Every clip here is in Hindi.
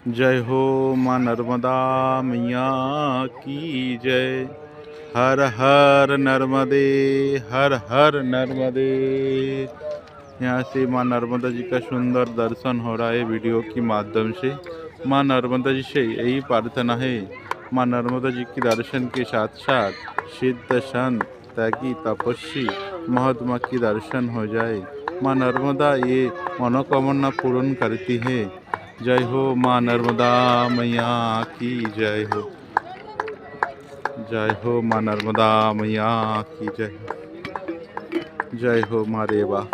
जय हो माँ नर्मदा मैया की जय। हर हर नर्मदे, हर हर नर्मदे। यहाँ से माँ नर्मदा जी का सुंदर दर्शन हो रहा है वीडियो के माध्यम से। माँ नर्मदा जी से यही प्रार्थना है, माँ नर्मदा जी के दर्शन के साथ साथ सिद्ध संत त्यागी तपस्वी महात्मा की दर्शन हो जाए। माँ नर्मदा ये मनोकामना पूर्ण करती है। जय हो माँ नर्मदा मैया की जय हो। जय हो माँ नर्मदा मैया की जय हो। जय हो माँ रेवा,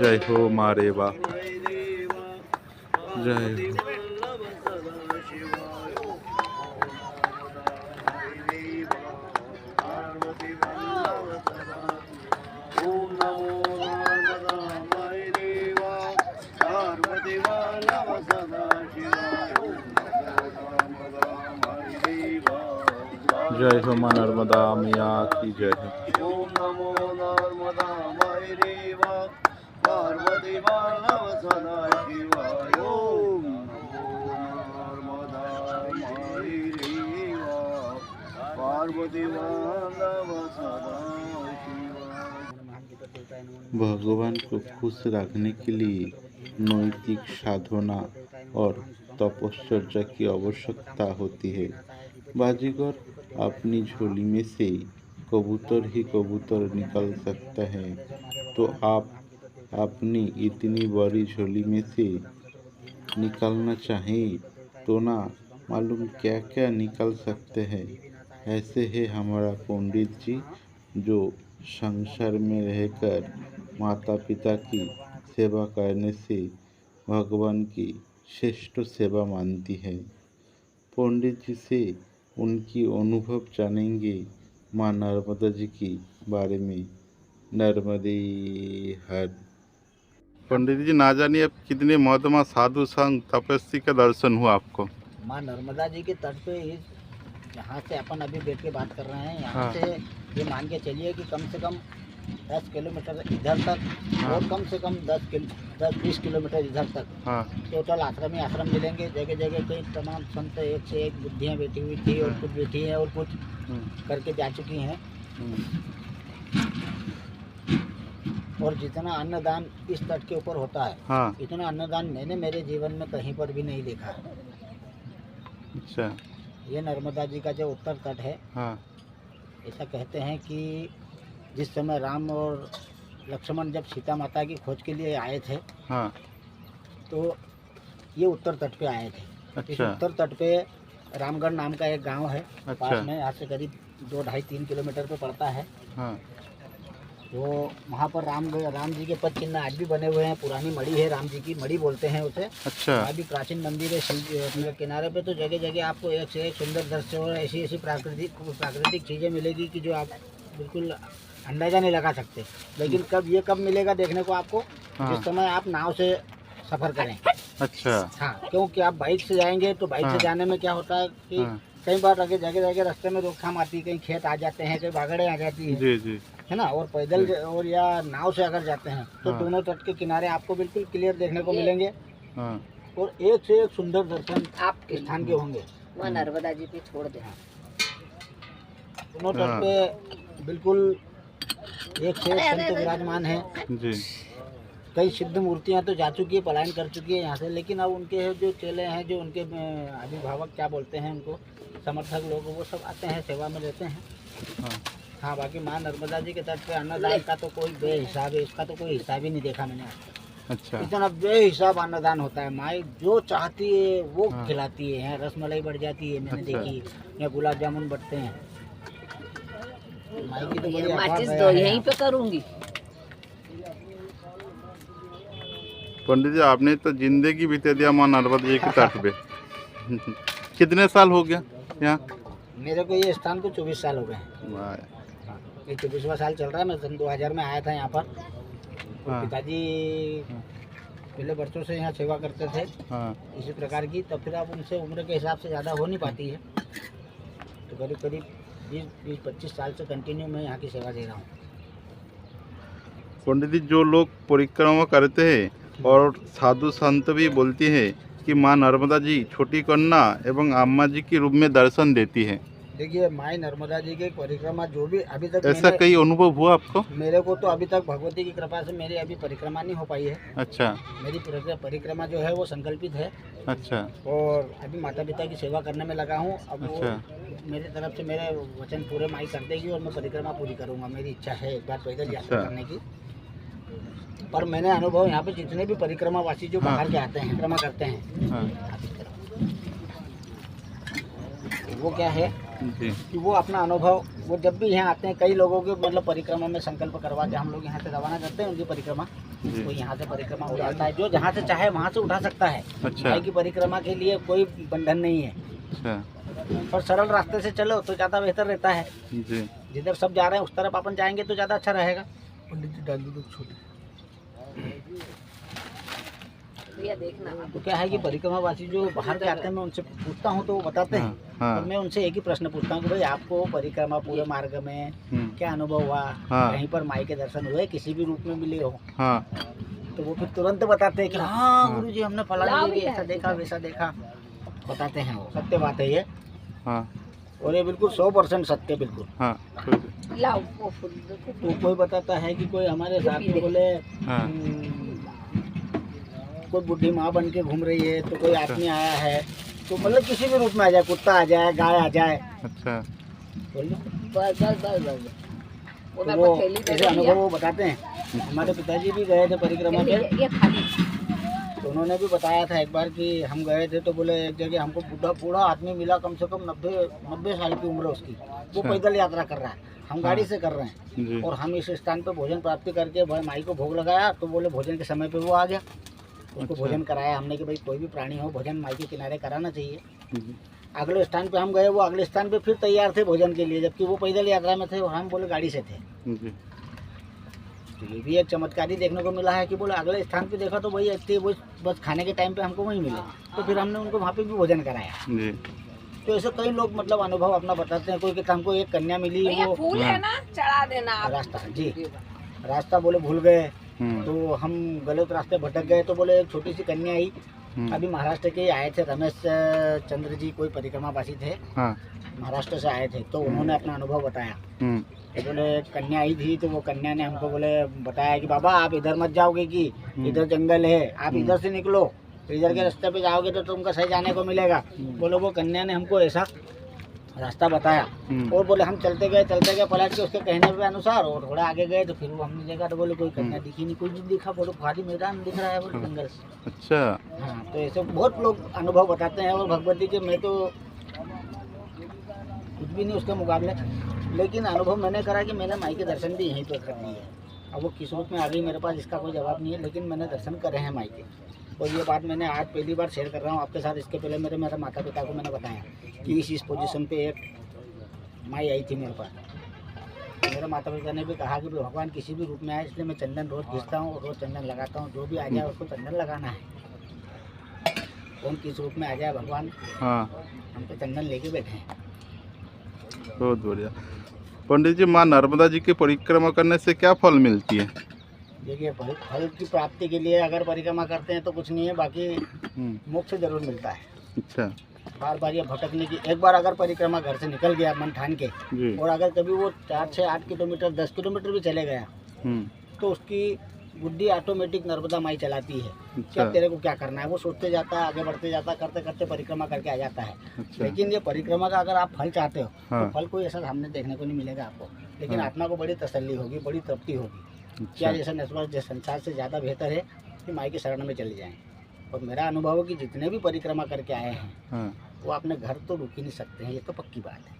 जय हो माँ रेवा, जय हो। जय हो माँ नर्मदा मैया की जय हो। ओम नमो नर्मदा माई देवा पार्वती वल्लभ सदा शिवाय। ओम नमो नर्मदा माई देवा पार्वती वल्लभ सदा शिवाय। भगवान को खुश रखने के लिए नैतिक साधना और तपश्चर्या की आवश्यकता होती है। बाजीगर अपनी झोली में से कबूतर ही कबूतर निकाल सकता है, तो आप अपनी इतनी बड़ी झोली में से निकालना चाहें तो ना मालूम क्या क्या निकाल सकते हैं। ऐसे है हमारा पंडित जी, जो संसार में रहकर माता पिता की सेवा करने से भगवान की श्रेष्ठ सेवा मानती है। पंडित जी से उनकी अनुभव जानेंगे माँ नर्मदा जी की बारे में। नर्मदे हर। पंडित जी, ना जानिए अब कितने महात्मा साधु संत तपस्वी का दर्शन हुआ आपको। माँ नर्मदा जी के तट पे जहाँ से अपन अभी बैठ के बात कर रहे हैं, यहाँ हाँ। से ये मान के चलिए कि कम से कम 10 किलोमीटर इधर तक, हाँ। और कम से कम 10-20 किलोमीटर इधर तक हाँ। टोटल आश्रम ही आश्रम मिलेंगे। जगह जगह कई तमाम संत एक से एक बुद्धियाँ बैठी हुई थी, और कुछ बैठी हैं और कुछ करके जा चुकी हैं। और जितना अन्नदान इस तट के ऊपर होता है, हाँ। इतना अन्नदान मैंने मेरे जीवन में कहीं पर भी नहीं देखा है। अच्छा। ये नर्मदा जी का जो उत्तर तट है, हाँ। ऐसा कहते हैं कि जिस समय राम और लक्ष्मण जब सीता माता की खोज के लिए आए थे, हाँ। तो ये उत्तर तट पे आए थे। इस अच्छा। उत्तर तट पे रामगढ़ नाम का एक गांव है, अच्छा। पास में, यहाँ से करीब 2-2.5-3 किलोमीटर पे पड़ता है। हाँ। तो वहाँ पर राम जी के पद चिन्ह आज भी बने हुए हैं। पुरानी मड़ी है, राम जी की मड़ी बोलते हैं उसे। अच्छा। वहाँ भी प्राचीन मंदिर है शिव के किनारे पे। तो जगह जगह आपको एक से एक सुंदर दृश्य और ऐसी ऐसी प्राकृतिक चीज़ें मिलेगी कि जो आप बिल्कुल अंदाजा नहीं लगा सकते। लेकिन कब मिलेगा देखने को आपको, हाँ। जिस समय आप नाव से सफ़र करें। अच्छा। हाँ, क्योंकि आप बाइक से जाएंगे तो बाइक हाँ। से जाने में क्या होता है कि हाँ। कई बार आगे जगह जगह रास्ते में रोकथाम आती है, कहीं खेत आ जाते हैं, कहीं बागड़े आ जाती है, जी जी। है ना। और पैदल और या नाव से अगर जाते हैं तो हाँ। दोनों तट के किनारे आपको बिल्कुल क्लियर देखने को मिलेंगे, हाँ। और एक से एक सुंदर दर्शन आप स्थान के होंगे। वहाँ नर्मदा जी पे छोड़ दे। दोनों तट पे बिल्कुल एक से एक संत विराजमान है जी। कई सिद्ध मूर्तियां तो जा चुकी है, पलायन कर चुकी है यहाँ से, लेकिन अब उनके जो चेले हैं, जो उनके अभिभावक क्या बोलते हैं उनको, समर्थक लोग, वो सब आते हैं, सेवा में रहते हैं। हाँ। हाँ, बाकी माँ नर्मदा जी के तट पे अन्नदान का तो कोई बेहिसाब है, इसका तो कोई हिसाब ही नहीं देखा मैंने आज तक। अच्छा। इतना बेहिसाब अन्नदान होता है। माँ जो चाहती है वो हाँ। खिलाती है। यहाँ रसमलाई बढ़ जाती है, मैंने अच्छा। देखी, या गुलाब जामुन बढ़ते हैं। माँ की तो बड़ी माचिस अपार तो दया है यहीं यहाँ पे करूँगी। पंडित जी, आपने तो जिंदगी बिता दिया माँ नर्मदा जी के तट पे। कितने साल हो गया यहाँ? मेरे को ये स्थान को 24 साल हो गए हैं। वाह। ये 24वां साल चल रहा है। मैं सन 2000 में आया था यहाँ पर। हाँ। पिताजी पहले वर्षों से यहाँ सेवा करते थे हाँ। इसी प्रकार की। तब फिर अब उनसे उम्र के हिसाब से ज़्यादा हो नहीं पाती है, तो करीब करीब 20-25 साल से कंटिन्यू मैं यहाँ की सेवा दे रहा हूँ। पंडित जी, जो लोग परिक्रमा करते हैं और साधु संत भी बोलते हैं कि माँ नर्मदा जी छोटी कन्या एवं अम्मा जी के रूप में दर्शन देती है। देखिए माई नर्मदा जी की परिक्रमा जो भी अभी तक ऐसा कई अनुभव हुआ आपको? मेरे को तो अभी तक भगवती की कृपा से मेरी अभी परिक्रमा नहीं हो पाई है। अच्छा मेरी परिक्रमा जो है वो संकल्पित है अच्छा और अभी माता पिता की सेवा करने में लगा हूँ। अब अच्छा वो मेरी तरफ से मेरे वचन पूरे माई कर देगी और मैं परिक्रमा पूरी करूँगा। मेरी इच्छा है एक बार पैदल यात्रा अच्छा। करने की। पर मैंने अनुभव यहाँ पे जितने भी परिक्रमावासी जो हाँ। बाहर के आते हैं परिक्रमा करते हैं, हाँ वो क्या है जी कि वो अपना अनुभव वो जब भी यहाँ आते हैं, कई लोगों के मतलब परिक्रमा में संकल्प करवा के हम लोग यहाँ से रवाना करते हैं उनकी परिक्रमा। जी तो यहाँ से परिक्रमा हो जाता है, जो जहाँ से चाहे वहाँ से उठा सकता है। अच्छा माई की परिक्रमा के लिए कोई बंधन नहीं है, अच्छा पर सरल रास्ते से चलो तो ज़्यादा बेहतर रहता है। जी जिधर सब जा रहे हैं उस तरफ अपन जाएंगे तो ज़्यादा अच्छा रहेगा। पंडित जी डाल दो छोटे। भैया देखना। तो क्या है कि परिक्रमावासी जो बाहर के आते हैं मैं उनसे पूछता हूँ तो वो बताते हैं। हाँ तो मैं उनसे एक ही प्रश्न पूछता हूँ कि भाई आपको परिक्रमा पूरे मार्ग में क्या अनुभव हुआ, हाँ। कहीं पर माई के दर्शन हुए, किसी भी रूप में मिले हो? हाँ तो वो फिर तुरंत बताते हैं कि हाँ गुरुजी हमने फलानी जगह ऐसा देखा वैसा देखा, बताते हैं। वो सत्य बात है ये, हाँ और ये बिल्कुल 100% सत्य बिल्कुल। हाँ लाओ वो फूल तो कोई बताता है कि कोई हमारे साथ में बोले हाँ कोई बुढ़ी माँ बन के घूम रही है, तो कोई आदमी आया है, तो मतलब किसी भी रूप में आ जाए, कुत्ता आ जाए, गाय आ जाए, अच्छा बोलिए। बस बस बस बस तो उधर वो पर थैली दे ऐसे दो अनुभव वो बताते हैं। हमारे पिताजी भी गए थे परिक्रमा पे, ये खाली। तो उन्होंने भी बताया था एक बार कि हम गए थे तो बोले एक जगह हमको बूढ़ा आदमी मिला, कम से कम 90 साल की उम्र उसकी। वो पैदल यात्रा कर रहा है, हम गाड़ी से कर रहे हैं, जी और हम इस स्थान पे भोजन प्राप्ति करके भाई माई को भोग लगाया। तो बोले भोजन के समय पे वो आ गया, उसको अच्छा। भोजन कराया हमने कि भाई कोई भी प्राणी हो भोजन माई के किनारे कराना चाहिए। जी अगले स्थान पे हम गए, वो अगले स्थान पे फिर तैयार थे भोजन के लिए, जबकि वो पैदल यात्रा में थे और हम बोले गाड़ी से थे। जी तो ये भी एक चमत्कारी देखने को मिला है कि बोले अगले स्थान पे देखा तो वही ऐसे वो बस खाने के टाइम पे हमको वहीं मिले, तो फिर हमने उनको वहाँ पे भी भोजन कराया। जी तो ऐसे कई लोग मतलब अनुभव अपना बताते हैं। कोई कहता हमको एक कन्या मिली, भैया वो फूल है ना, चढ़ा देना आप। रास्ता जी रास्ता बोले भूल गए, हम्म तो हम गलत रास्ते भटक गए। तो बोले एक छोटी सी कन्या आई, अभी महाराष्ट्र के आए थे, रमेश चंद्र जी कोई परिक्रमावासी थे, हाँ महाराष्ट्र से आए थे। तो उन्होंने अपना अनुभव बताया। हम्म तो बोले कन्या आई थी, तो वो कन्या ने हमको बोले बताया कि बाबा आप इधर मत जाओगे, कि इधर जंगल है, आप इधर से निकलो, इधर के रास्ते पे जाओगे तो तुमको सही जाने को मिलेगा। बोले वो कन्या ने हमको ऐसा रास्ता बताया, और बोले हम चलते गए पलट के उसके कहने के अनुसार, और थोड़ा आगे गए तो फिर वो हमने देखा तो बोले कोई कन्या दिखी नहीं, कुछ नहीं दिखा। बोले खाली मैदान दिख रहा है बोले जंगल से। अच्छा हाँ, तो ऐसे बहुत लोग अनुभव बताते हैं। और भगवती के मैं तो कुछ भी नहीं उसके मुकाबले, लेकिन अनुभव मैंने करा कि मैंने माई के दर्शन भी यहीं पर कर लिए हैं। अब वो किस रूप में आ गई मेरे पास इसका कोई जवाब नहीं है, लेकिन मैंने दर्शन करे हैं माई के। और ये बात मैंने आज पहली बार शेयर कर रहा हूँ आपके साथ। इसके पहले मेरे माता पिता को मैंने बताया कि इस पोजीशन पे एक माई आई थी मेरे पास। मेरे माता पिता ने भी कहा कि भगवान किसी भी रूप में आए, इसलिए मैं चंदन रोज़ घिसता हूँ और रोज़ चंदन लगाता हूँ। जो भी आ जाए उसको चंदन लगाना है, कौन किस रूप में आ जाए भगवान, हाँ हम तो चंदन लेके बैठे हैं। बहुत बढ़िया। पंडित जी माँ नर्मदा जी की परिक्रमा करने से क्या फल मिलती है? देखिए फल की प्राप्ति के लिए अगर परिक्रमा करते हैं तो कुछ नहीं है, बाकी मोक्ष जरूर मिलता है। अच्छा बार बार ये भटकने की, एक बार अगर परिक्रमा घर से निकल गया मन ठान के, जी और अगर कभी वो 4 से 8 किलोमीटर 10 किलोमीटर भी चले गया, तो उसकी बुद्धि ऑटोमेटिक नर्मदा माई चलाती है। क्या तेरे को क्या करना है, वो सोचते जाता है, आगे बढ़ते जाता है, करते करते परिक्रमा करके आ जाता है। अच्छा लेकिन ये परिक्रमा का अगर आप फल चाहते हो, हाँ। तो फल कोई ऐसा सामने देखने को नहीं मिलेगा आपको, लेकिन हाँ। आत्मा को बड़ी तसल्ली होगी, बड़ी तृप्ति होगी। क्या अच्छा जैसा नस्बर संसार से ज़्यादा बेहतर है कि माई की शरण में चले जाएं। और मेरा अनुभव है कि जितने भी परिक्रमा करके आए हैं, हाँ वो अपने घर तो रुक ही नहीं सकते हैं, ये तो पक्की बात है।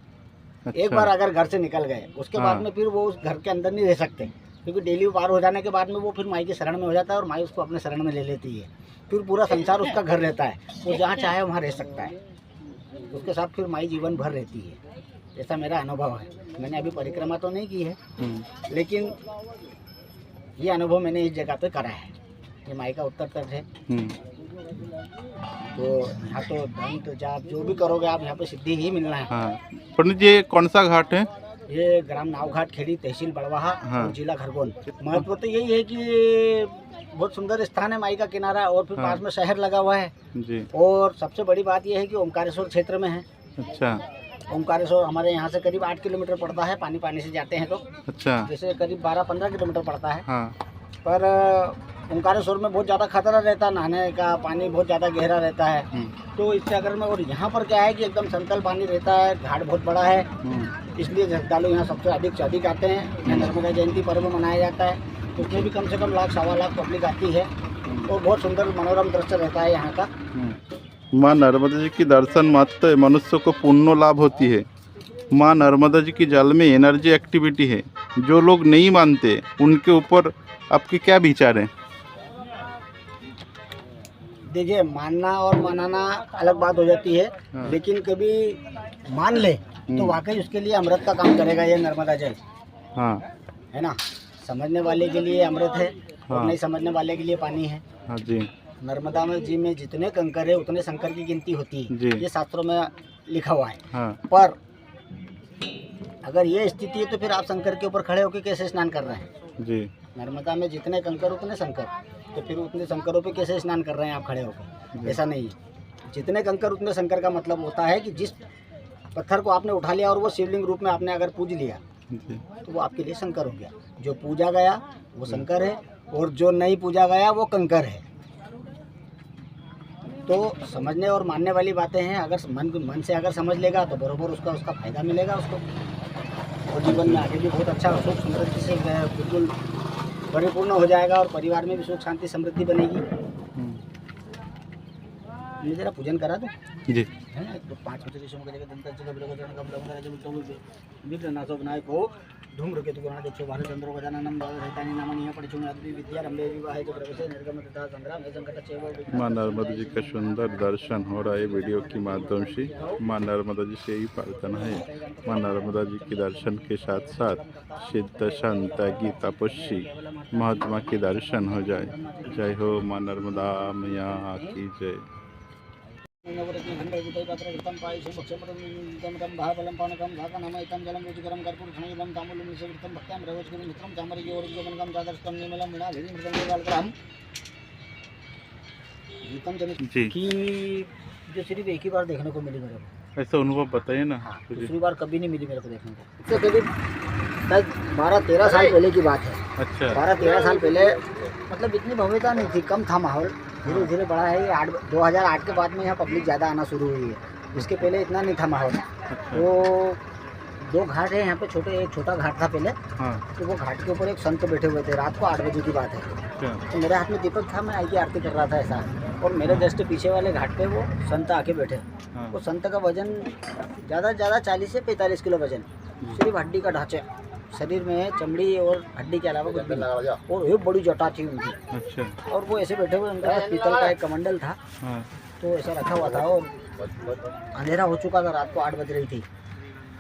अच्छा एक बार अगर घर से निकल गए, उसके हाँ। बाद में फिर वो उस घर के अंदर नहीं रह सकते, क्योंकि डेली पार हो जाने के बाद में वो फिर माई की शरण में हो जाता है और माई उसको अपने शरण में ले लेती है। फिर पूरा संसार उसका घर रहता है, वो जहाँ चाहे वहाँ रह सकता है, उसके साथ फिर माई जीवन भर रहती है। ऐसा मेरा अनुभव है। मैंने अभी परिक्रमा तो नहीं की है, लेकिन ये अनुभव मैंने इस जगह पे करा है। ये माई का उत्तर तट है, तो यहाँ तो धन तो जाप जो भी करोगे आप यहाँ पे सिद्धि ही मिलना है। हाँ पंडित जी ये कौन सा घाट है? ये ग्राम नावघाट खेड़ी, तहसील बड़वाहा हाँ। और जिला खरगोन। महत्व तो यही है कि बहुत सुंदर स्थान है माई का किनारा, और फिर हाँ। पास में शहर लगा हुआ है। जी। और सबसे बड़ी बात यह है कि ओमकारेश्वर क्षेत्र में है। अच्छा ओमकारेश्वर हमारे यहाँ से करीब 8 किलोमीटर पड़ता है, पानी से जाते हैं तो, अच्छा। जैसे करीब 12-15 किलोमीटर पड़ता है। हाँ पर ओमकारेश्वर में बहुत ज़्यादा खतरा रहता है, नहाने का पानी बहुत ज़्यादा गहरा रहता है। तो इससे अगर मैं, और यहाँ पर क्या है कि एकदम समतल पानी रहता है, घाट बहुत बड़ा है, इसलिए श्रद्धालु यहाँ सबसे अधिक से अधिक आते हैं। यहाँ नर्मदा जयंती पर्व मनाया जाता है, उसमें भी कम से कम 1,00,000-1.25 लाख पब्लिक आती है, और बहुत सुंदर मनोरम दृश्य रहता है यहाँ का। माँ नर्मदा जी की दर्शन मात्र मनुष्य को पुण्य लाभ होती है। माँ नर्मदा जी की जल में एनर्जी एक्टिविटी है। जो लोग नहीं मानते उनके ऊपर आपके क्या विचार हैं? देखिए, मानना और मनाना अलग बात हो जाती है, हाँ। लेकिन कभी मान ले तो वाकई उसके लिए अमृत का काम करेगा ये नर्मदा जल, हाँ है ना। समझने वाले के लिए अमृत है, और हाँ। नहीं समझने वाले के लिए पानी है। हाँ जी। नर्मदा में जी में जितने कंकर है उतने शंकर की गिनती होती है, जी। ये शास्त्रों में लिखा हुआ है। हाँ पर अगर ये स्थिति है तो फिर आप शंकर के ऊपर खड़े होकर कैसे स्नान कर रहे हैं? जी। नर्मदा में जितने कंकर उतने शंकर, तो फिर उतने शंकरों पे कैसे स्नान कर रहे हैं आप खड़े होकर? ऐसा नहीं है, जितने कंकर उतने शंकर का मतलब होता है कि जिस पत्थर को आपने उठा लिया और वो शिवलिंग रूप में आपने अगर पूज लिया जी। तो वो आपके लिए शंकर हो गया। जो पूजा गया वो शंकर है, और जो नहीं पूजा गया वो कंकर है। तो समझने और मानने वाली बातें हैं। अगर मन से अगर समझ लेगा तो बरोबर उसका फायदा मिलेगा उसको, और जीवन में आगे भी बहुत अच्छा सुख समृद्धि से बिल्कुल परिपूर्ण हो जाएगा, और परिवार में भी सुख शांति समृद्धि बनेगी। मैं जरा पूजन करा दूं, जी। है ना। तो 5 ऋषियों के जगह दंता चलो बिलो जन कम लम राजा बिलो बिलो नासो बनाए को धूम्र के तुगुणा देखो भारत चंद्रो गजाननम दादा रहतानी नामनी है पढ़िछु आदि विद्या रंबे विवाह जो प्रवेश निर्गम तथा संग्राम है संकट चेव। माँ नर्मदा जी का सुंदर दर्शन हो रहा है वीडियो के माध्यम से। माँ नर्मदा जी से यही प्रार्थना है, माँ नर्मदा जी के दर्शन के साथ साथ सिद्ध संत त्यागी तपस्वी महात्मा के दर्शन हो जाए। जय हो माँ नर्मदा मैया की जय। पात्रम पायसं भक्षमृतं भाफलं पानकं धाकनामयितं जलं रुचिकरं कर्पूरधनजलं ताम्बूलं निषेवितं भक्त्यां रवचकरं मित्रं चामरयोर्जवनकं चादरस्तं निर्मलं वीणाधीमृतं देवालकरं गीतम जनित जी। की जो सिर्फ एक ही बार देखने को मिली मेरे को। ऐसा अनुभव बताइए ना। दूसरी बार कभी नहीं मिली मेरे को देखने को। इससे करीब 12-13 साल पहले की बात है। अच्छा 12-13 साल पहले मतलब इतनी भव्यता नहीं थी, कम था माहौल, धीरे धीरे बढ़ा है। ये 2008 के बाद में यहाँ पब्लिक ज़्यादा आना शुरू हुई है, इसके पहले इतना नहीं था माहौल। तो 2 घाट है यहाँ पे, एक छोटा घाट था पहले। हाँ। तो वो घाट के ऊपर एक संत बैठे हुए थे, रात को 8 बजे की बात है। अच्छा तो मेरे हाथ में दीपक था, मैं आई की आरती कर रहा था ऐसा, और मेरे जस्ट पीछे वाले घाट पे वो संत आके बैठे। हाँ। वो संत का वजन ज़्यादा से ज़्यादा 40 से 45 किलो वजन, सिर्फ हड्डी का ढांचा, शरीर में चमड़ी और हड्डी के अलावा कुछ भी नहीं, और एक बड़ी जटा थी उनकी। अच्छा। और वो ऐसे बैठे हुए, उनके पास पीतल का एक कमंडल था। हाँ। तो ऐसा रखा हुआ था, और अंधेरा हो चुका था, रात को 8 बज रही थी।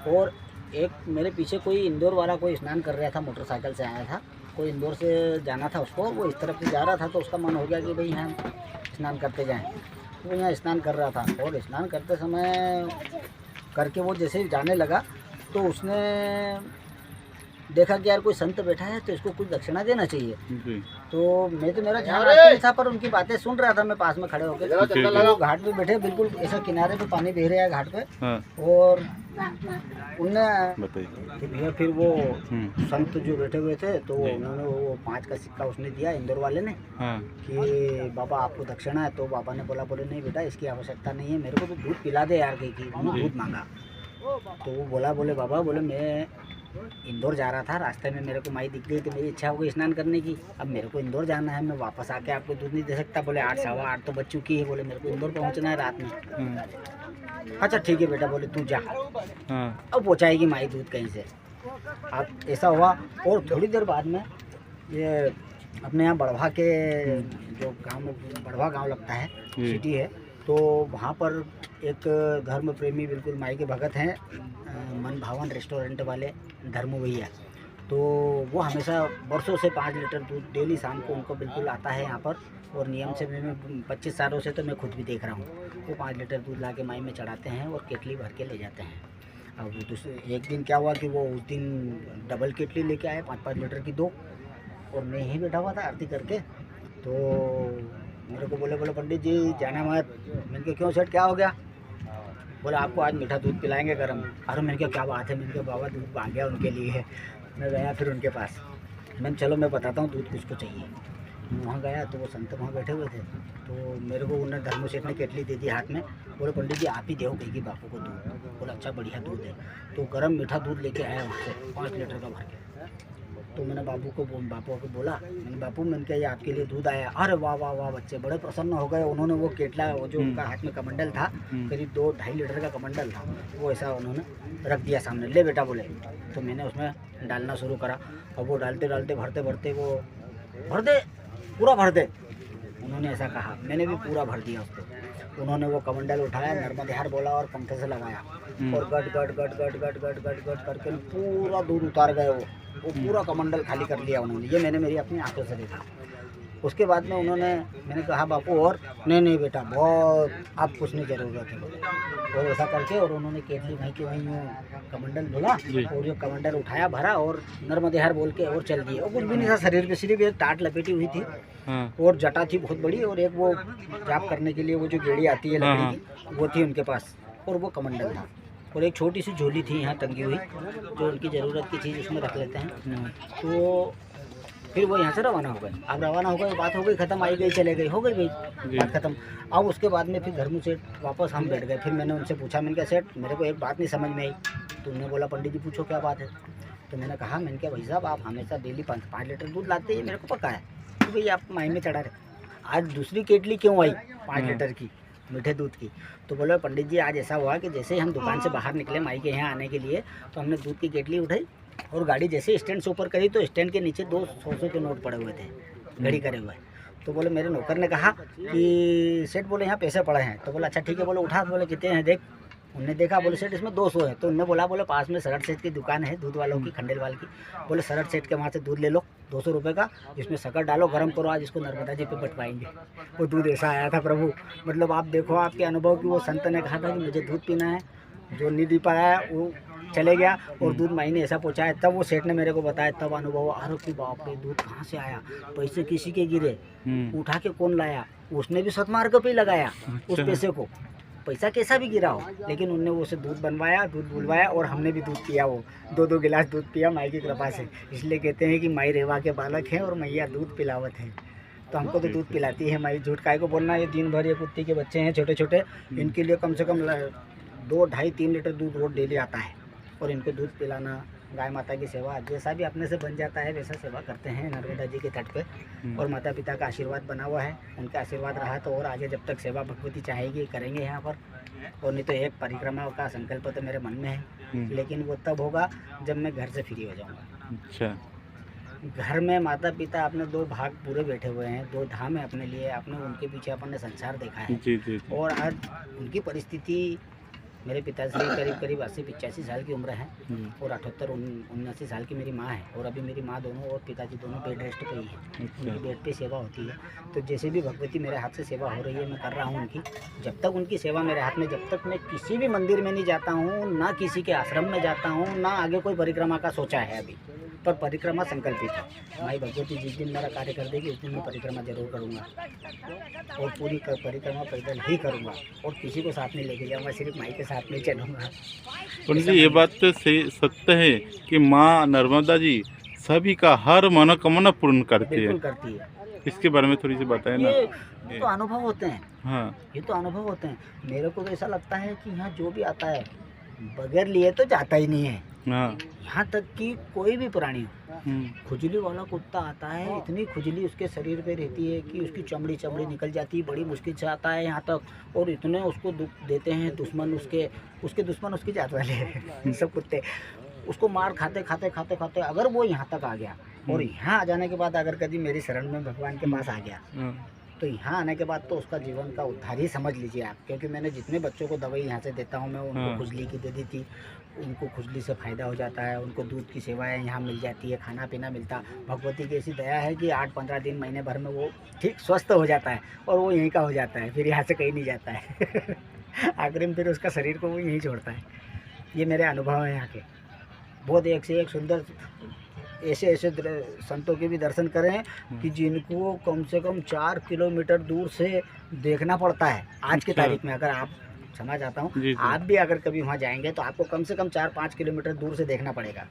और एक मेरे पीछे कोई इंदौर वाला कोई स्नान कर रहा था, मोटरसाइकिल से आया था, कोई इंदौर से जाना था उसको, वो इस तरफ से जा रहा था। तो उसका मन हो गया कि भाई यहाँ स्नान करते जाएं। तो वो यहाँ स्नान कर रहा था, और स्नान करते समय करके वो जैसे ही जाने लगा तो उसने देखा कि यार कोई संत बैठा है तो इसको कुछ दक्षिणा देना चाहिए। जी। तो मैं तो मेरा ध्यान नहीं था, पर उनकी बातें सुन रहा था मैं पास में खड़े होकर। वो घाट पे बैठे, बिल्कुल ऐसा किनारे पे पानी बह रहा है घाट पे। हाँ। और उनने बताइए। तो भैया फिर वो संत जो बैठे हुए थे, तो उन्होंने वो 5 का सिक्का उसने दिया इंदौर वाले ने। हाँ। कि बाबा आपको दक्षिणा है। तो बाबा ने बोले नहीं बेटा, इसकी आवश्यकता नहीं है, मेरे को तो दूध पिला दे यार कहीं की। उन्होंने दूध मांगा। तो वो बोले बाबा, बोले मैं इंदौर जा रहा था, रास्ते में मेरे को माई दिख गई तो मेरी इच्छा हो गई स्नान करने की। अब मेरे को इंदौर जाना है, मैं वापस आके आपको दूध नहीं दे सकता। बोले 8 सवा 8 तो बज चुकी है, बोले मेरे को इंदौर पहुंचना है रात में। अच्छा ठीक है बेटा, बोले तू जा, हाँ। अब पहुँचाएगी माई दूध कहीं से। अब ऐसा हुआ। और थोड़ी देर बाद में ये अपने यहाँ बड़वा के जो गाँव में बड़वा गाँव लगता है, सिटी है, तो वहाँ पर एक धर्म प्रेमी बिल्कुल माई के भगत हैं, मन भावन रेस्टोरेंट वाले धर्म भैया। तो वो हमेशा वर्षों से 5 लीटर दूध डेली शाम को उनको बिल्कुल आता है यहाँ पर, और नियम से मैं 25 सालों से तो मैं खुद भी देख रहा हूँ। वो 5 लीटर दूध ला के माई में चढ़ाते हैं और केटली भर के ले जाते हैं। अब दूसरे एक दिन क्या हुआ कि वो उस दिन डबल केटली लेके आए, 5-5 लीटर की 2, और मैं यहीं बैठा हुआ था आरती करके। तो मेरे को बोले पंडित जी जाना मत। मैंने कहा क्यों सेठ क्या हो गया? बोला आपको आज मीठा दूध पिलाएंगे गर्म। अरे मैंने कहा क्या बात है? मैंने कहा बाबा दूध मांग गया उनके लिए। मैं गया फिर उनके पास, मैंने चलो मैं बताता हूँ दूध किसको चाहिए। वहाँ गया तो वो संत वहाँ बैठे हुए थे, तो मेरे को उन्होंने धर्म सेठ ने केटली दे दी हाथ में। बोले पंडित जी आप ही दो कहेगी बापू को दूध। बोला अच्छा बढ़िया दूध है। तो गर्म मीठा दूध लेके आया उससे 5 लीटर का भर के। तो मैंने बापू को बोला, मैंने बापू मैंने कहा ये आपके लिए दूध आया। अरे वाह वाह वाह, बच्चे बड़े प्रसन्न हो गए। उन्होंने वो केटला, वो जो उनका हाथ में कमंडल था, करीब 2-2.5 लीटर का कमंडल था, वो ऐसा उन्होंने रख दिया सामने। ले बेटा बोले। तो मैंने उसमें डालना शुरू करा और वो डालते डालते भरते भरते वो भर दे, पूरा भर दे। उन्होंने ऐसा कहा, मैंने भी पूरा भर दिया उसको। उन्होंने वो कमंडल उठाया, नर्मदे हर बोला और पंखे से लगाया और गट गट गट गट गट गट गट गट करके पूरा दूध उतार गए। वो पूरा कमंडल खाली कर लिया उन्होंने। ये मैंने मेरी अपनी आंखों से देखा। उसके बाद में मैंने कहा बापू और? नहीं बेटा बहुत, आप कुछ नहीं जरूरत है बोले। और ऐसा करके और उन्होंने केतली वहीं की वहीं कमंडल धुला और जो कमंडल उठाया भरा और नर्मदे हर बोल के और चल दिए। और कुछ भी नहीं था शरीर पे, सिर्फ एक टाट लपेटी हुई थी और जटा थी बहुत बड़ी, और एक वो जाप करने के लिए वो जो गेड़ी आती है लकड़ी की, वो थी उनके पास, और वो कमंडल था। और एक छोटी सी झोली थी यहाँ टंगी हुई, जो उनकी ज़रूरत की चीज़ उसमें रख लेते हैं। तो फिर वो यहाँ से रवाना हो गए। अब रवाना हो गए, बात हो गई ख़त्म, आई गई चले गई, हो गई भाई बात ख़त्म। अब उसके बाद में फिर घर में सेठ वापस हम बैठ गए। फिर मैंने उनसे पूछा, मैंने कहा सेठ मेरे को एक बात नहीं समझ में आई। तो उन्होंने बोला पंडित जी पूछो क्या बात है। तो मैंने कहा, मैंने कहा भाई साहब आप हमेशा डेली 5 लीटर दूध लाते हैं, मेरे को पता है तो भाई आप माही में चढ़ा रहे। आज दूसरी केटली क्यों आई 5 लीटर की मीठे दूध की? तो बोले पंडित जी आज ऐसा हुआ कि जैसे ही हम दुकान से बाहर निकले माई के यहाँ आने के लिए, तो हमने दूध की केटली उठाई और गाड़ी जैसे स्टैंड से ऊपर करी तो स्टैंड के नीचे 2 100 के नोट पड़े हुए थे, घड़ी करे हुए। तो बोले मेरे नौकर ने कहा कि सेठ बोले यहाँ पैसे पड़े हैं। तो बोला अच्छा ठीक है। बोले उठा। बोले कितने हैं देख। उनने देखा, बोले सेठ इसमें 200 है। तो उनने बोला पास में शरट सेठ की दुकान है दूध वालों की, खंडेलवाल की। बोले शरट सेठ के वहाँ से दूध ले लो 200 रुपये का, जिसमें शक्कर डालो, गर्म करो, आज इसको नर्मदा जी पे बटवाएंगे। वो दूध ऐसा आया था प्रभु, मतलब आप देखो आपके अनुभव की। वो संत ने कहा था कि मुझे दूध पीना है, जो नहीं पी पाया वो चले गया और दूध माई ने ऐसा पहुँचाया। तब वो सेठ ने मेरे को बताया, तब अनुभव। अरे कि बाप रे दूध कहाँ से आया, पैसे किसी के गिरे, उठा के कौन लाया? उसने भी सतमार्ग पे लगाया उस पैसे को, पैसा कैसा भी गिरा हो, लेकिन उनने वो से दूध बनवाया, दूध बुलवाया और हमने भी दूध पिया। वो 2-2 गिलास दूध पिया माई की कृपा से। इसलिए कहते हैं कि माई रेवा के बालक हैं और मैया दूध पिलावत है। तो हमको तो दूध पिलाती है माई, झूठ काय को बोलना। ये दिन भर ये कुत्ती के बच्चे हैं छोटे छोटे, इनके लिए कम से कम 2-2.5-3 लीटर दूध रोज डेली आता है। और इनको दूध पिलाना, गाय माता की सेवा, जैसा भी अपने से बन जाता है वैसा सेवा करते हैं नर्मदा जी के तट पे। और माता पिता का आशीर्वाद बना हुआ है, उनका आशीर्वाद रहा तो और आगे जब तक सेवा भगवती चाहेगी करेंगे यहाँ पर। और नहीं तो एक परिक्रमा का संकल्प तो मेरे मन में है, लेकिन वो तब होगा जब मैं घर से फ्री हो जाऊँगा। अच्छा, घर में माता पिता अपने 2 भाग पूरे बैठे हुए हैं, 2 धाम है अपने लिए, अपने उनके पीछे अपन ने संसार देखा है। जी। और आज उनकी परिस्थिति, मेरे पिताजी करीब 80-85 साल की उम्र है और 78-79 साल की मेरी माँ है। और अभी मेरी माँ दोनों और पिताजी दोनों बेड रेस्ट पे ही है, उनकी बेड पे सेवा होती है। तो जैसे भी भगवती मेरे हाथ से सेवा हो रही है मैं कर रहा हूँ उनकी। जब तक उनकी सेवा मेरे हाथ में, जब तक मैं किसी भी मंदिर में नहीं जाता हूँ, ना किसी के आश्रम में जाता हूँ, ना आगे कोई परिक्रमा का सोचा है अभी, पर परिक्रमा संकल्पित है। माई भगवती जिस दिन मेरा कार्य कर देगी उस दिन मैं परिक्रमा जरूर करूँगा और पूरी परिक्रमा पैदल ही करूँगा और किसी को साथ नहीं लेके जाऊँगा, सिर्फ माई के साथ में चलूँगा। पंडित जी ये बात तो सत्य है कि माँ नर्मदा जी सभी का हर मनोकामना पूर्ण करती है। बिल्कुल करती है। इसके बारे में थोड़ी सी बताएं ना। ये तो अनुभव होते हैं। हाँ, ये तो अनुभव होते हैं। मेरे को तो ऐसा लगता है कि यहाँ जो भी आता है बगैर लिए तो जाता ही नहीं है। हाँ, यहाँ तक कि कोई भी प्राणी हो, खुजली वाला कुत्ता आता है, इतनी खुजली उसके शरीर पे रहती है कि उसकी चमड़ी निकल जाती है, बड़ी मुश्किल से आता है यहाँ तक। और इतने उसको दुख देते हैं दुश्मन, उसके दुश्मन उसकी जात वाले हैं सब कुत्ते। उसको मार खाते अगर वो यहाँ तक आ गया और यहाँ आ जाने के बाद अगर कभी मेरी शरण में भगवान के पास आ गया, तो यहाँ आने के बाद तो उसका जीवन का उद्धार ही समझ लीजिए आप। क्योंकि मैंने जितने बच्चों को दवाई यहाँ से देता हूँ, मैं उनको खुजली की दे दी थी, उनको खुजली से फ़ायदा हो जाता है, उनको दूध की सेवाएं यहाँ मिल जाती है, खाना पीना मिलता। भगवती की ऐसी दया है कि 8-15 दिन, महीने भर में वो ठीक स्वस्थ हो जाता है और वो यहीं का हो जाता है, फिर यहाँ से कहीं नहीं जाता है आखिर में फिर उसका शरीर को वो यहीं छोड़ता है। ये मेरे अनुभव हैं यहाँ के, बहुत एक से एक सुंदर ऐसे ऐसे संतों के भी दर्शन करें कि जिनको कम से कम 4 किलोमीटर दूर से देखना पड़ता है। आज की अच्छा। तारीख में अगर आप क्षमा चाहता हूँ, जी, जी। आप भी अगर कभी वहाँ जाएंगे तो आपको कम से कम 4-5 किलोमीटर दूर से देखना पड़ेगा।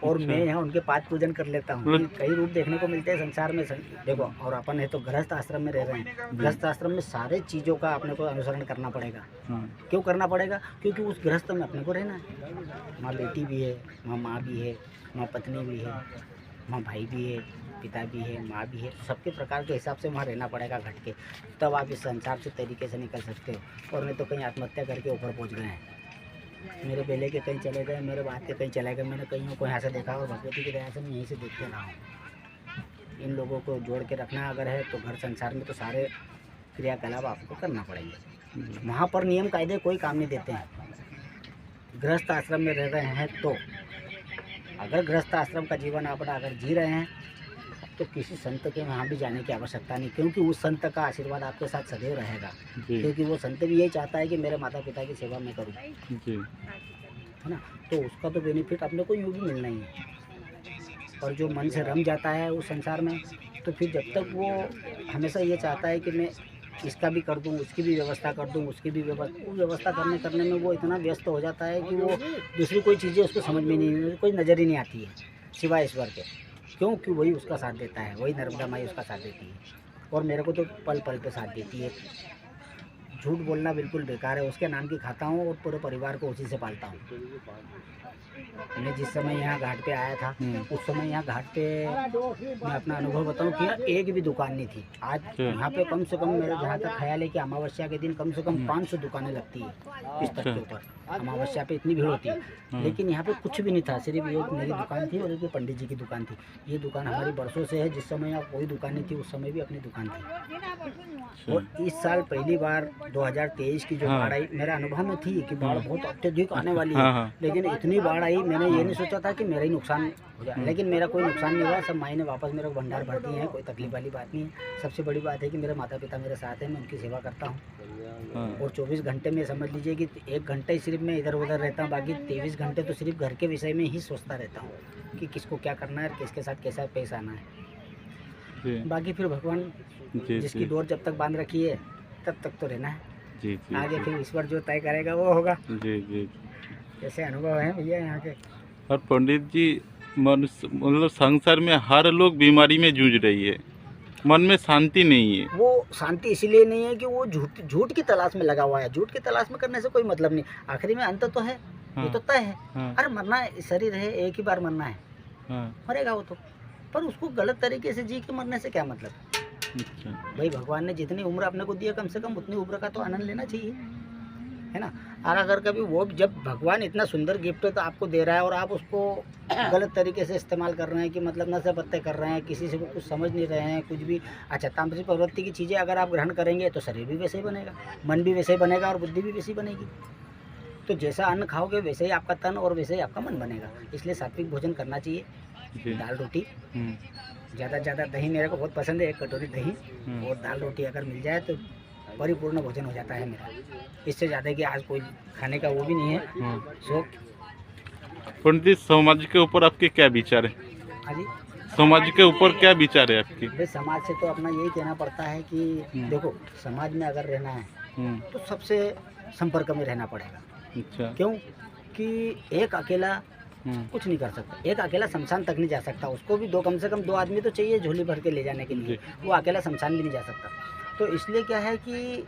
और अच्छा। मैं यहाँ उनके पाद पूजन कर लेता हूँ। मतलब- कई रूप देखने को मिलते हैं संसार में देखो, और अपन है तो गृहस्थ आश्रम में रह रहे हैं। गृहस्थ आश्रम में सारे चीज़ों का अपने को अनुसरण करना पड़ेगा। हाँ, क्यों करना पड़ेगा? क्योंकि उस गृहस्थ में अपने को रहना है। वहाँ बेटी भी है, वहाँ माँ भी है, वहाँ पत्नी भी है, वहाँ भाई भी है, पिता भी है, माँ भी है। सबके प्रकार के हिसाब से वहाँ रहना पड़ेगा घट के, तब आप इस संसार से तरीके से निकल सकते हो। और नहीं तो कहीं आत्महत्या करके ऊपर पहुँच गए हैं। मेरे बेले के कहीं चले गए, मेरे बात के कहीं चले गए, मैंने कहीं को यहाँ से देखा और भगवती की दया से मैं यहीं से देखते रहा हूँ। इन लोगों को जोड़ के रखना अगर है तो घर संसार में तो सारे क्रियाकलाप आपको करना पड़ेंगे। वहाँ पर नियम कायदे कोई काम नहीं देते हैं। गृहस्थ आश्रम में रह रहे हैं तो अगर गृहस्थ आश्रम का जीवन आप अगर जी रहे हैं तो किसी संत के वहाँ भी जाने की आवश्यकता नहीं, क्योंकि उस संत का आशीर्वाद आपके साथ सदैव रहेगा। जी, क्योंकि वो संत भी यही चाहता है कि मेरे माता पिता की सेवा मैं करूँ, जी, है ना। तो उसका तो बेनिफिट अपने को यूँ भी मिलना ही है। और जो मन से रम जाता है उस संसार में, तो फिर जब तक वो हमेशा ये चाहता है कि मैं इसका भी कर दूँ, उसकी भी व्यवस्था कर दूँ, उसकी भी व्यवस्था करने में वो इतना व्यस्त हो जाता है कि वो दूसरी कोई चीज़ें उसको समझ में नहीं, कोई नज़र ही नहीं आती है सिवाय ईश्वर के। क्योंकि वही उसका साथ देता है, वही नर्मदा माई उसका साथ देती है। और मेरे को तो पल पल पे साथ देती है। झूठ बोलना बिल्कुल बेकार है। उसके नाम की खाता हूँ और पूरे परिवार को उसी से पालता हूँ। मैं जिस समय यहाँ घाट पे आया था उस समय यहाँ घाट पे मैं अपना अनुभव बताऊँ कि एक भी दुकान नहीं थी। आज यहाँ पे कम से कम मेरे जहाँ तक ख्याल है कि अमावस्या के दिन कम से कम 500 दुकानें लगती है इस तक के ऊपर। अमावस्या पे इतनी भीड़ होती है, लेकिन यहाँ पे कुछ भी नहीं था। सिर्फ एक मेरी दुकान थी और एक पंडित जी की दुकान थी। ये दुकान हमारी बरसों से है। जिस समय यहाँ कोई दुकान नहीं थी उस समय भी अपनी दुकान थी। और इस साल पहली बार 2023 की जो बाढ़ आई, मेरा अनुभव में थी कि बाढ़ बहुत अत्यधिक आने वाली है, लेकिन इतनी बाढ़ आई मैंने ये नहीं सोचा था कि मेरा ही नुकसान हो जाए। लेकिन मेरा कोई नुकसान नहीं हुआ। सब माई ने वापस मेरे को भंडार भर दिए हैं। कोई तकलीफ वाली बात नहीं है। सबसे बड़ी बात है कि मेरे माता पिता मेरे साथ हैं, मैं उनकी सेवा करता हूँ। और 24 घंटे में समझ लीजिए कि 1 घंटा ही सिर्फ मैं इधर उधर रहता हूँ, बाकी 23 घंटे तो सिर्फ घर के विषय में ही सोचता रहता हूँ कि किसको क्या करना है, किसके साथ कैसा पेश आना है। बाकी फिर भगवान जिसकी डोर जब तक बांध रखी है तब तक तो रहना है। जी, जी, आगे फिर ईश्वर जो तय करेगा वो होगा। जी, जी। ऐसे अनुभव हैं भैया यहाँ के। और पंडित जी, मतलब संसार में हर लोग बीमारी में जूझ रही है, मन में शांति नहीं है। वो शांति इसीलिए नहीं है कि वो झूठ की तलाश में लगा हुआ है। झूठ की तलाश में करने से कोई मतलब नहीं। आखिरी में अंत तो है, ये तो तय है। अरे मरना है, शरीर है, एक ही बार मरना है, मरेगा वो तो। पर उसको गलत तरीके से जी के मरने से क्या मतलब? अच्छा। भाई भगवान ने जितनी उम्र अपने को दी है, कम से कम उतनी उम्र का तो आनंद लेना चाहिए, है ना। और अगर कभी वो जब भगवान इतना सुंदर गिफ्ट तो आपको दे रहा है और आप उसको गलत तरीके से इस्तेमाल कर रहे हैं कि मतलब नशे पत्ते कर रहे हैं, किसी से कुछ समझ नहीं रहे हैं, कुछ भी। अच्छा, तामसिक प्रवृत्ति की चीज़ें अगर आप ग्रहण करेंगे तो शरीर भी वैसे ही बनेगा, मन भी वैसे ही बनेगा और बुद्धि भी वैसी बनेगी। तो जैसा अन्न खाओगे वैसे ही आपका तन और वैसे ही आपका मन बनेगा। इसलिए सात्विक भोजन करना चाहिए। दाल रोटी, ज़्यादा से ज़्यादा दही मेरे को बहुत पसंद है। 1 कटोरी दही और दाल रोटी अगर मिल जाए तो परिपूर्ण भोजन हो जाता है मेरा। इससे ज़्यादा कि आज कोई खाने का वो भी नहीं है शौक। पंडित जी, समाज के ऊपर आपके क्या विचार है? हाँ जी, समाज के ऊपर क्या विचार है आपके? भाई समाज से तो अपना यही कहना पड़ता है कि देखो, समाज में अगर रहना है तो सबसे संपर्क में रहना पड़ेगा। अच्छा। क्यों कि एक अकेला कुछ नहीं कर सकता। एक अकेला शमशान तक नहीं जा सकता। उसको भी कम से कम 2 आदमी तो चाहिए झोली भर के ले जाने के लिए। वो अकेला शमशान भी नहीं जा सकता। तो इसलिए क्या है कि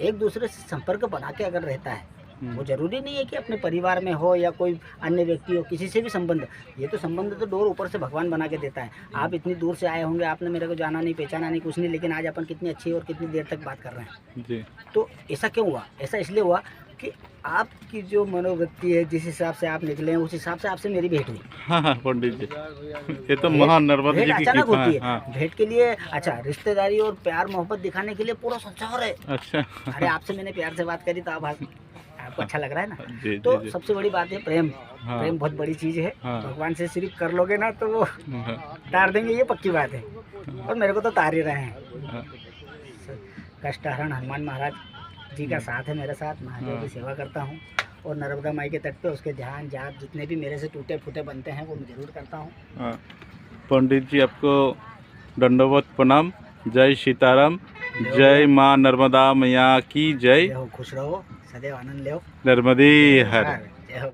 एक दूसरे से संपर्क बना के अगर रहता है, वो जरूरी नहीं है कि अपने परिवार में हो या कोई अन्य व्यक्ति हो, किसी से भी संबंध। ये तो संबंध तो डोर ऊपर से भगवान बना के देता है। आप इतनी दूर से आए होंगे, आपने मेरे को जाना नहीं, पहचाना नहीं, कुछ नहीं, लेकिन आज अपन कितनी अच्छी और कितनी देर तक बात कर रहे हैं जी। तो ऐसा क्यों हुआ? ऐसा इसलिए हुआ कि आपकी जो मनोवृत्ति है, जिस हिसाब से आप निकले हैं, उस हिसाब से आपसे मेरी भेंट हुई। हाँ पंडित जी, ये तो महान नर्मदा जी की अचानक कृपा होती है। है। भेंट के लिए, अच्छा, रिश्तेदारी और प्यार मोहब्बत दिखाने के लिए पूरा संसार है। अच्छा। अरे आपसे मैंने प्यार से बात करी तो आपको अच्छा लग रहा है ना। जी, तो जी। सबसे बड़ी बात है प्रेम। प्रेम बहुत बड़ी चीज़ है। भगवान से सिर्फ कर लोगे ना तो वो तार देंगे, ये पक्की बात है। और मेरे को तो तार ही रहे हैं। कष्ट हरण हनुमान महाराज जी का साथ है मेरे साथ, महादेव की सेवा करता हूँ और नर्मदा माई के तट पे उसके ध्यान जाप जितने भी मेरे से टूटे फूटे बनते हैं वो मैं जरूर करता हूँ। हाँ। पंडित जी आपको दंडवत प्रणाम। जय सीताराम। जय माँ नर्मदा मैया की जय। खुश रहो, सदैव आनंद लो। नर्मदे हर।